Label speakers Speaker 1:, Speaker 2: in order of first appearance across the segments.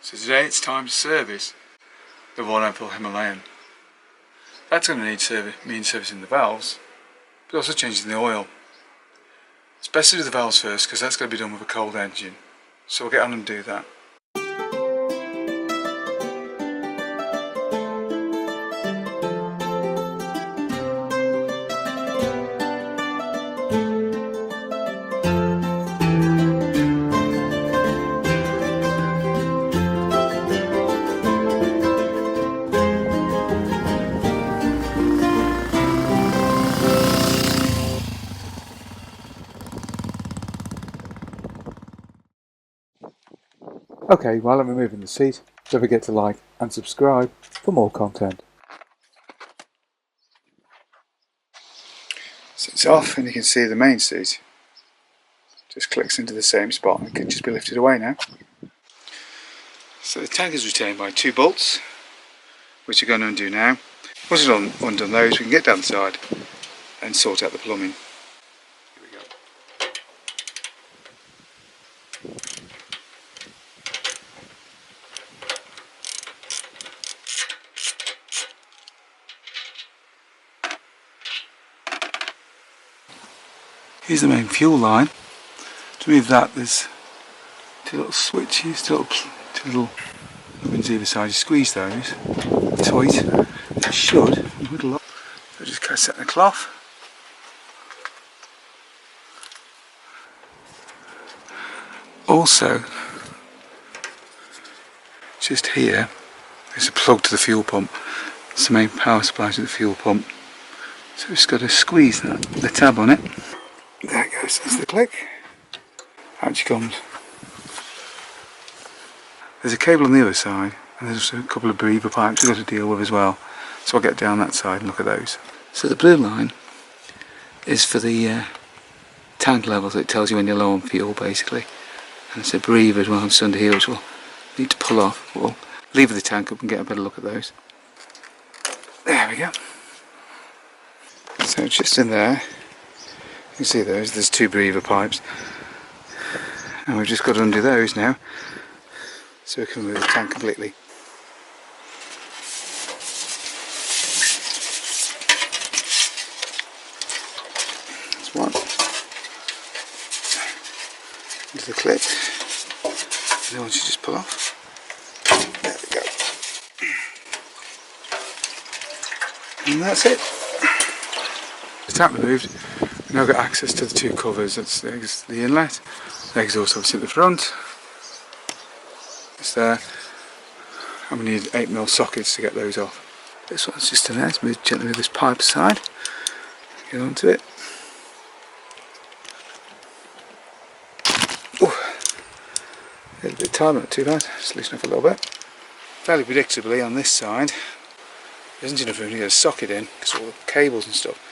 Speaker 1: So today it's time to service the Royal Enfield Himalayan. That's going to mean servicing the valves, but also changing the oil. It's best to do the valves first because that's going to be done with a cold engine. So we'll get on and do that. Okay, while I'm removing the seat, don't forget to like and subscribe for more content. So it's off and you can see the main seat just clicks into the same spot and it can just be lifted away now. So the tank is retained by two bolts, which we're going to undo now. Once we've undone those, we can get down the side and sort out the plumbing. Here we go. Here's the main fuel line. To remove that, there's two little switches, two little ones either side. You squeeze those tight. It should whittle up. So just kind of set in the cloth. Also, just here is a plug to the fuel pump. It's the main power supply to the fuel pump. So we've just got to squeeze the tab on it. There it goes, that's the click. Out she comes. There's a cable on the other side, and there's a couple of breather pipes we've got to deal with as well. So I'll get down that side and look at those. So the blue line is for the tank level, so it tells you when you're low on fuel basically. And it's a breather as well, it's under here which we'll need to pull off. We'll lever the tank up and get a better look at those. There we go. So just in there, you can see those, there's two breather pipes. And we've just got to undo those now, so we can remove the tank completely. That's one. Into the clip. And then once you just pull off. There we go. And that's it. The tank removed. We've now got access to the two covers. That's the inlet. The exhaust obviously at the front. It's there. And we need 8mm sockets to get those off. This one's just in there. Let's move gently with this pipe aside. Get onto it. Ooh. A little bit tight, not too bad. Just loosen up a little bit. Fairly predictably on this side, there isn't enough room to get a socket in because of all the cables and stuff.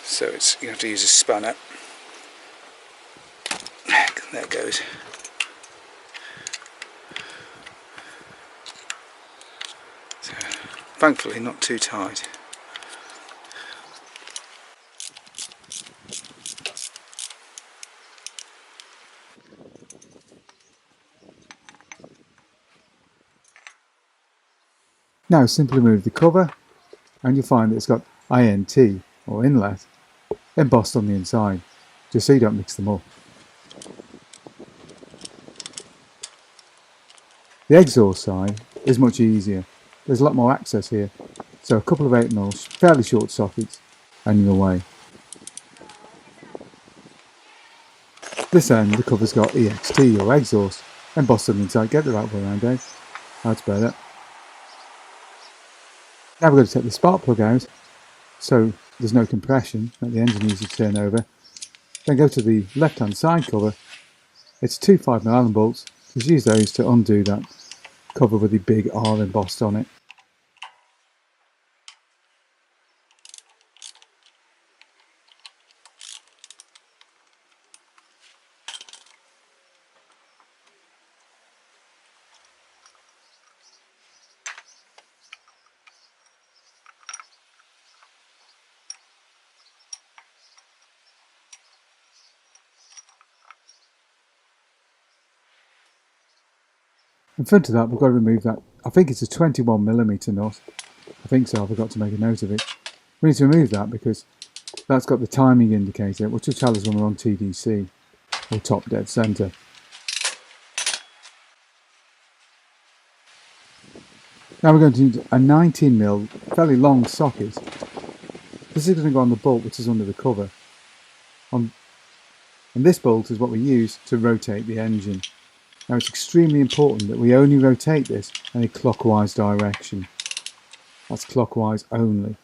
Speaker 1: So you have to use a spanner. There it goes. So, thankfully not too tight. Now simply remove the cover and you'll find that it's got INT or inlet embossed on the inside, just so you don't mix them up. The exhaust side is much easier. There's a lot more access here, so a couple of 8mm fairly short sockets and you're away. This end, the cover's got EXT or exhaust embossed on the inside. Get the right way around, Dave. That's better. Now we're going to take the spark plug out, so there's no compression, let the engine easily turn over. Then go to the left hand side cover. It's two 5mm Allen bolts. Just use those to undo that cover with the big R embossed on it. In front of that, we've got to remove that. I think it's a 21mm nut. I think so. I forgot to make a note of it. We need to remove that because that's got the timing indicator, which will tell us when we're on TDC, or top dead centre. Now we're going to need a 19mm, fairly long socket. This is going to go on the bolt which is under the cover. And this bolt is what we use to rotate the engine. Now it's extremely important that we only rotate this in a clockwise direction. That's clockwise only.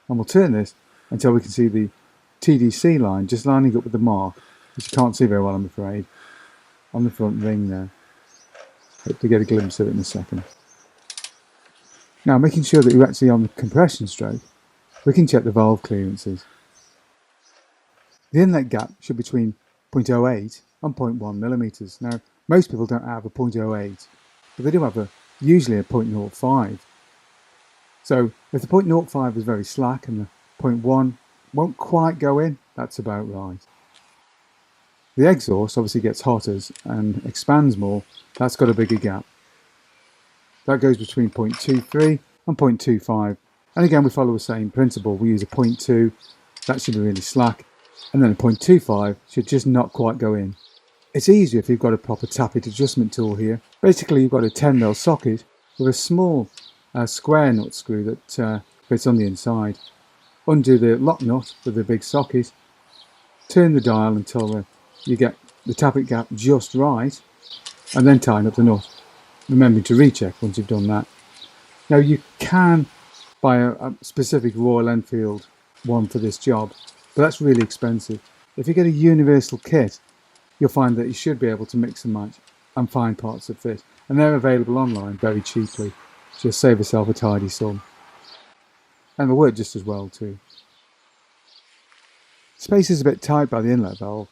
Speaker 1: And we'll turn this until we can see the TDC line just lining up with the mark, which you can't see very well, I'm afraid, on the front ring there. Hope to get a glimpse of it in a second. Now, making sure that you're actually on the compression stroke, we can check the valve clearances. The inlet gap should be between 0.08 and 0.1mm. Now, most people don't have a 0.08, but they do have usually a 0.05. So, if the 0.05 is very slack and the 0.1 won't quite go in, that's about right. The exhaust obviously gets hotter and expands more. That's got a bigger gap. That goes between 0.23 and 0.25. And again, we follow the same principle. We use a 0.2, that should be really slack. And then a 0.25 should just not quite go in. It's easier if you've got a proper tappet adjustment tool here. Basically, you've got a 10mm socket with a small square nut screw that fits on the inside. Undo the lock nut with the big socket. Turn the dial until you get the tappet gap just right, and then tighten up the nut, remembering to recheck once you've done that. Now you can buy a specific Royal Enfield one for this job, but that's really expensive. If you get a universal kit, you'll find that you should be able to mix and match and find parts that fit, and they're available online very cheaply. Just save yourself a tidy sum, and they'll work just as well too. Space is a bit tight by the inlet valve,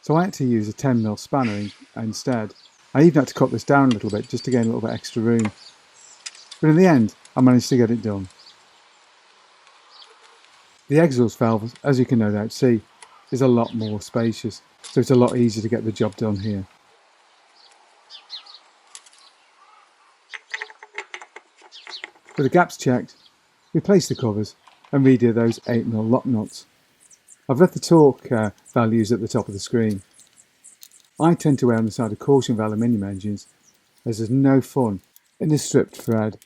Speaker 1: so I had to use a 10mm spanner instead. I even had to cut this down a little bit just to gain a little bit extra room. But in the end, I managed to get it done. The exhaust valve, as you can no doubt see, is a lot more spacious, so it's a lot easier to get the job done here. With the gaps checked, replace the covers and redo those 8mm lock nuts. I've left the torque values at the top of the screen. I tend to err on the side of caution with aluminium engines, as there's no fun in the stripped thread.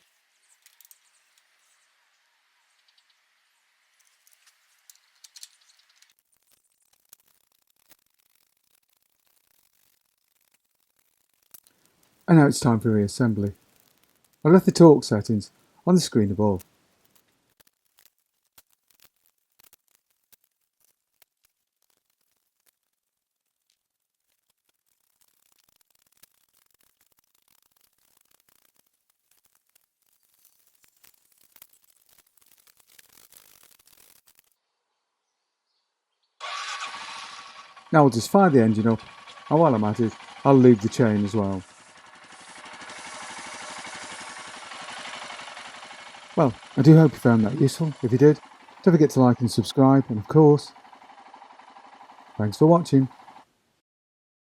Speaker 1: And now it's time for reassembly. I've left the torque settings on the screen above. Now I'll just fire the engine up, and while I'm at it, I'll lube the chain as well. Well, I do hope you found that useful. If you did, don't forget to like and subscribe, and of course, thanks for watching.